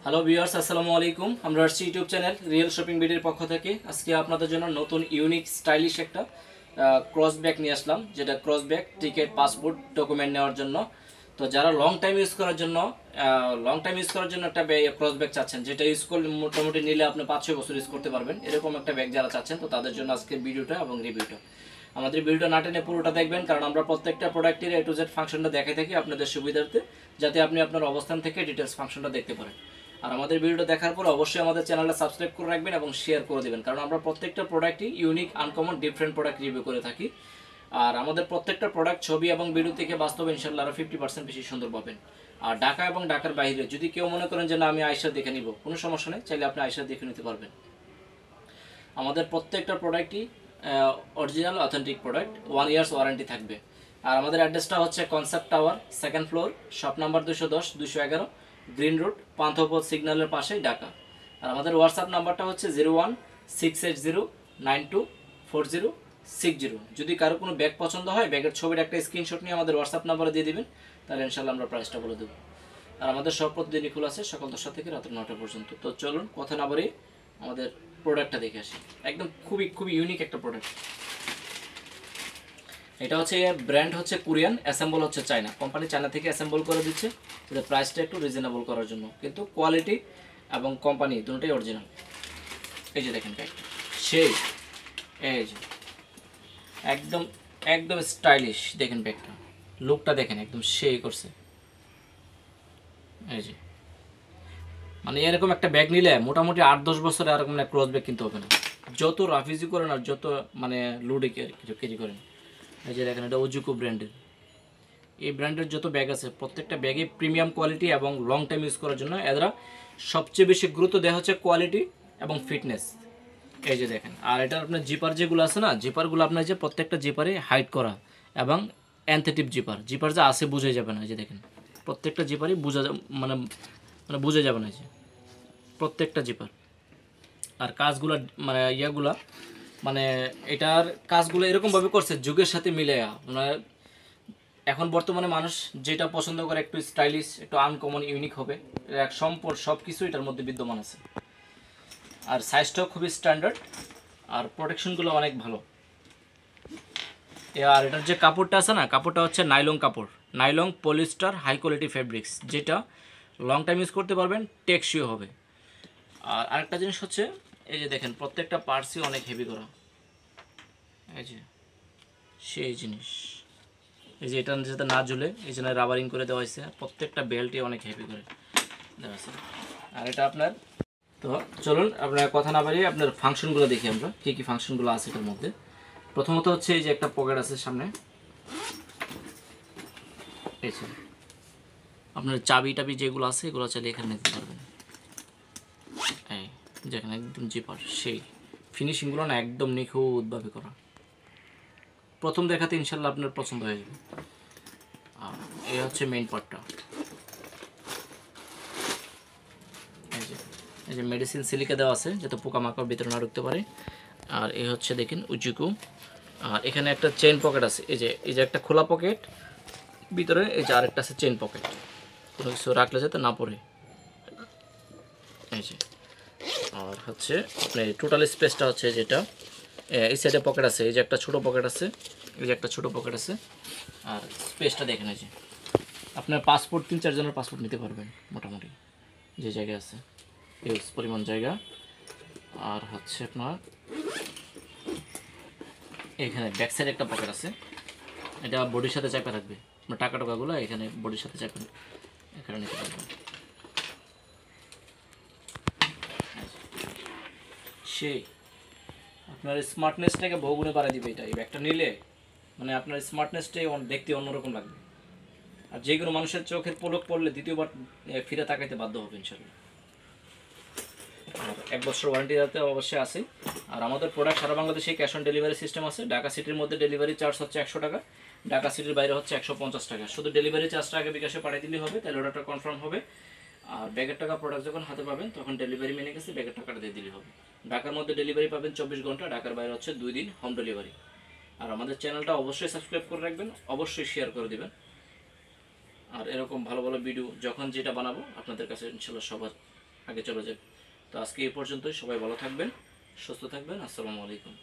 Hello viewers, আসসালামু আলাইকুম। আমরা আসছি ইউটিউব চ্যানেল রিয়েল শপিং বিডির পক্ষ থেকে। আজকে আপনাদের জন্য নতুন ইউনিক স্টাইলিশ একটা ক্রস ব্যাগ নিয়ে আসলাম, যেটা cross bag ticket, passport, document নেওয়ার জন্য। তো যারা লং টাইম ইউজ করার জন্য একটা ক্রস ব্যাগ চাচ্ছেন, যেটা ইউজ করলে মোটামুটি নিলে আপনি 5-6 বছর ইউজ করতে পারবেন, এরকম একটা ব্যাগ যারা চাচ্ছেন, তো তাদের জন্য আজকের ভিডিওটা এবং রিভিউটা। আমাদের ভিডিওটা না টেনে পুরোটা দেখবেন, কারণ আমরা প্রত্যেকটা প্রোডাক্টের A to Z ফাংশনটা দেখে থাকি আপনাদের সুবিধার্থে, যাতে আপনি আপনার অবস্থান থেকে ডিটেলস ফাংশনটা দেখতে পারেন। আর আমাদের ভিডিওটা দেখার পর অবশ্যই আমাদের চ্যানেলটা সাবস্ক্রাইব করে রাখবেন এবং শেয়ার করে দেবেন, কারণ আমরা প্রত্যেকটা প্রোডাক্টই unique, uncommon, different product review করে থাকি। আর আমাদের প্রত্যেকটা প্রোডাক্ট ছবি এবং ভিডিও থেকে বাস্তবে ইনশাল্লাহ আরও 50% বেশি সুন্দর পাবেন। আর ঢাকা এবং ঢাকার বাইরে যদি কেউ মনে করেন যে না আমি আয়সা দেখে নিব, কোনো সমস্যা নেই, চাইলে আপনি আয়সা দেখে নিতে পারবেন। আমাদের প্রত্যেকটা প্রোডাক্টই original authentic product, 1 years warranty থাকবে। আর আমাদের অ্যাড্রেসটা হচ্ছে Concept Tower, 2nd floor, shop number 210-211, Green Road, Panthapath সিগন্যালের পাশেই, ঢাকা। আর আমাদের হোয়াটসঅ্যাপ নাম্বারটা হচ্ছে 0168092406। যদি কারো কোনো ব্যাগ পছন্দ হয়, ব্যাগের ছবির একটা স্ক্রিনশট নিয়ে আমাদের হোয়াটসঅ্যাপ নাম্বারে দিয়ে দিবেন, তাহলে ইনশাল্লাহ আমরা প্রাইসটা বলে দেবো। আর আমাদের সব প্রতিদিনই খোলা আছে সকাল 10টা থেকে রাত 9টা পর্যন্ত। তো চলুন কথা না বাড়িয়ে আমাদের প্রোডাক্টটা দেখে আসি। একদম খুবই খুবই ইউনিক একটা প্রোডাক্ট। এটা হচ্ছে ব্র্যান্ড হচ্ছে কোরিয়ান, অ্যাসেম্বল হচ্ছে চায়না। কোম্পানি চায়না থেকে অ্যাসেম্বল করে দিচ্ছে, যাতে প্রাইসটা একটু রিজনেবল করার জন্য, কিন্তু কোয়ালিটি এবং কোম্পানি দুটোই অরিজিনাল। এই যে দেখেন ব্যাগটা, সেই এই যে একদম একদম স্টাইলিশ। দেখেন ব্যাগটা, লুকটা দেখেন, একদম সেই করছে। এই যে মানে এরকম একটা ব্যাগ নিলে মোটামুটি 8-10 বছরে এরকম একটা ক্রস ব্যাগ কিনতে হবে না, যত রাফিজি করেন আর যত মানে লোডে ক্যারি করেন। এই যে দেখেন, এটা ওজুকো ব্র্যান্ডের। এই ব্র্যান্ডের যত ব্যাগ আছে প্রত্যেকটা ব্যাগে প্রিমিয়াম কোয়ালিটি এবং লং টাইম ইউজ করার জন্য এরা সবচেয়ে বেশি গুরুত্ব দেওয়া হচ্ছে কোয়ালিটি এবং ফিটনেস। এই যে দেখেন, আর এটা আপনার জিপার যেগুলো আছে না, জিপারগুলো আপনার যে প্রত্যেকটা জিপারে হাইট করা এবং অ্যান্থেটিভ জিপার যে আছে বুঝে যাবে না। এই যে দেখেন, প্রত্যেকটা জিপারই মানে মানে বুঝে যাবে না, যে প্রত্যেকটা জিপার। আর কাজগুলো মানে ইয়াগুলা মানে এটার কাজগুলো এরকমভাবে করছে যুগের সাথে মিলে। মানে এখন বর্তমানে মানুষ যেটা পছন্দ করে, একটু স্টাইলিশ, একটু আনকমন, ইউনিক হবে, এক সম্পূর্ণ সব কিছু এটার মধ্যে বিদ্যমান আছে। আর সাইজটাও খুবই স্ট্যান্ডার্ড, আর প্রোটেকশনগুলো অনেক ভালো। আর এটার যে কাপড়টা আছে না, কাপড়টা হচ্ছে নাইলন কাপড়, nylon polyester high quality fabrics, যেটা লং টাইম ইউজ করতে পারবেন, টেকসইও হবে। আর আরেকটা জিনিস হচ্ছে, এই যে দেখেন প্রত্যেকটা পার্টসই অনেক হেভি করা। এই যে সেই জিনিস, এই যে এটা যাতে না ঝুলে এই জন্য রাবারিং করে দেওয়া হয়েছে। প্রত্যেকটা বেল্টই অনেক হেভি করে দেওয়া আছে। আর এটা আপনার, তো চলুন আপনার কথা না বাড়িয়ে আপনার ফাংশনগুলো দেখি আমরা, কী কী ফাংশনগুলো আছে এটার মধ্যে। প্রথমত হচ্ছে এই যে একটা পকেট আছে সামনে, এই যে আপনার চাবি টাবি যেগুলো আছে এগুলো চাইলে এখানে নিতে পারবেন। এই যেখানে একদম জিপার, সেই ফিনিশিংগুলো না একদম নিখুঁতভাবে করা। প্রথম দেখাতে ইনশাল্লাহ আপনার পছন্দ হয়ে যাবে। আর এই হচ্ছে মেইন পার্টটা, এই যে মেডিসিন সিলিকা দেওয়া আছে যাতে পোকামাকড় ভিতরে না ঢুকতে পারে। আর এই হচ্ছে দেখেন উজুকু। আর এখানে একটা চেইন পকেট আছে, এই যে একটা খোলা পকেট, ভিতরে এই যে আরেকটা আছে চেইন পকেট, কোনো কিছু রাখলে যাতে না পড়ে। এই যে আর হচ্ছে আপনার টোটাল স্পেসটা হচ্ছে যেটা, এই সাইডে পকেট আছে, এই যে একটা ছোটো পকেট আছে, এই যে একটা ছোটো পকেট আছে। আর স্পেসটা দেখেন, এই যে আপনার পাসপোর্ট 3-4 জনের পাসপোর্ট নিতে পারবেন মোটামুটি, যে জায়গা আছে ইউজ পরিমাণ জায়গা। আর হচ্ছে আপনার এখানে ব্যাক সাইডে একটা পকেট আছে, এটা বডির সাথে চাপা থাকবে, আপনার টাকা টাকাগুলো এখানে বডির সাথে চাপা এখানে নিতে পারবেন। সেই আপনার স্মার্টনেসটাকে বহুগুণে বাড়ায় দিবে এটা, এই ব্যাগটা নিলে মানে আপনার স্মার্টনেসটাই দেখতে অন্যরকম লাগবে। আর যে কোনো মানুষের চোখের পলক পড়লে দ্বিতীয়বার ফিরে তাকাইতে বাধ্য হবে ইনশাল্লাহ। আর 1 বছর ওয়ারেন্টি যাতে অবশ্যই আছে। আর আমাদের প্রোডাক্ট সারা বাংলাদেশে ক্যাশ অন ডেলিভারি সিস্টেম আছে। ঢাকা সিটির মধ্যে ডেলিভারি চার্জ হচ্ছে 100 টাকা, ঢাকা সিটির বাইরে হচ্ছে 150 টাকা। শুধু ডেলিভারি চার্জটা আগে বিকাশে পাঠিয়ে দিলেই হবে, তাহলে অর্ডারটা কনফার্ম হবে। আর ব্যাগের টাকা প্রোডাক্ট যখন হাতে পাবেন তখন ডেলিভারি মেনে গেছে ব্যাগের টাকাটা দিয়ে দিলেই হবে। ঢাকার মধ্যে ডেলিভারি পাবেন 24 ঘন্টা, ঢাকার বাইরে হচ্ছে 2 দিন হোম ডেলিভারি। আর আমাদের চ্যানেলটা অবশ্যই সাবস্ক্রাইব করে রাখবেন, অবশ্যই শেয়ার করে দেবেন। আর এরকম ভালো ভালো ভিডিও যখন যেটা বানাবো আপনাদের কাছে ইনশাল্লাহ সবার আগে চলে যাবে। তো আজকে এই পর্যন্তই, সবাই ভালো থাকবেন, সুস্থ থাকবেন। আসসালামু আলাইকুম।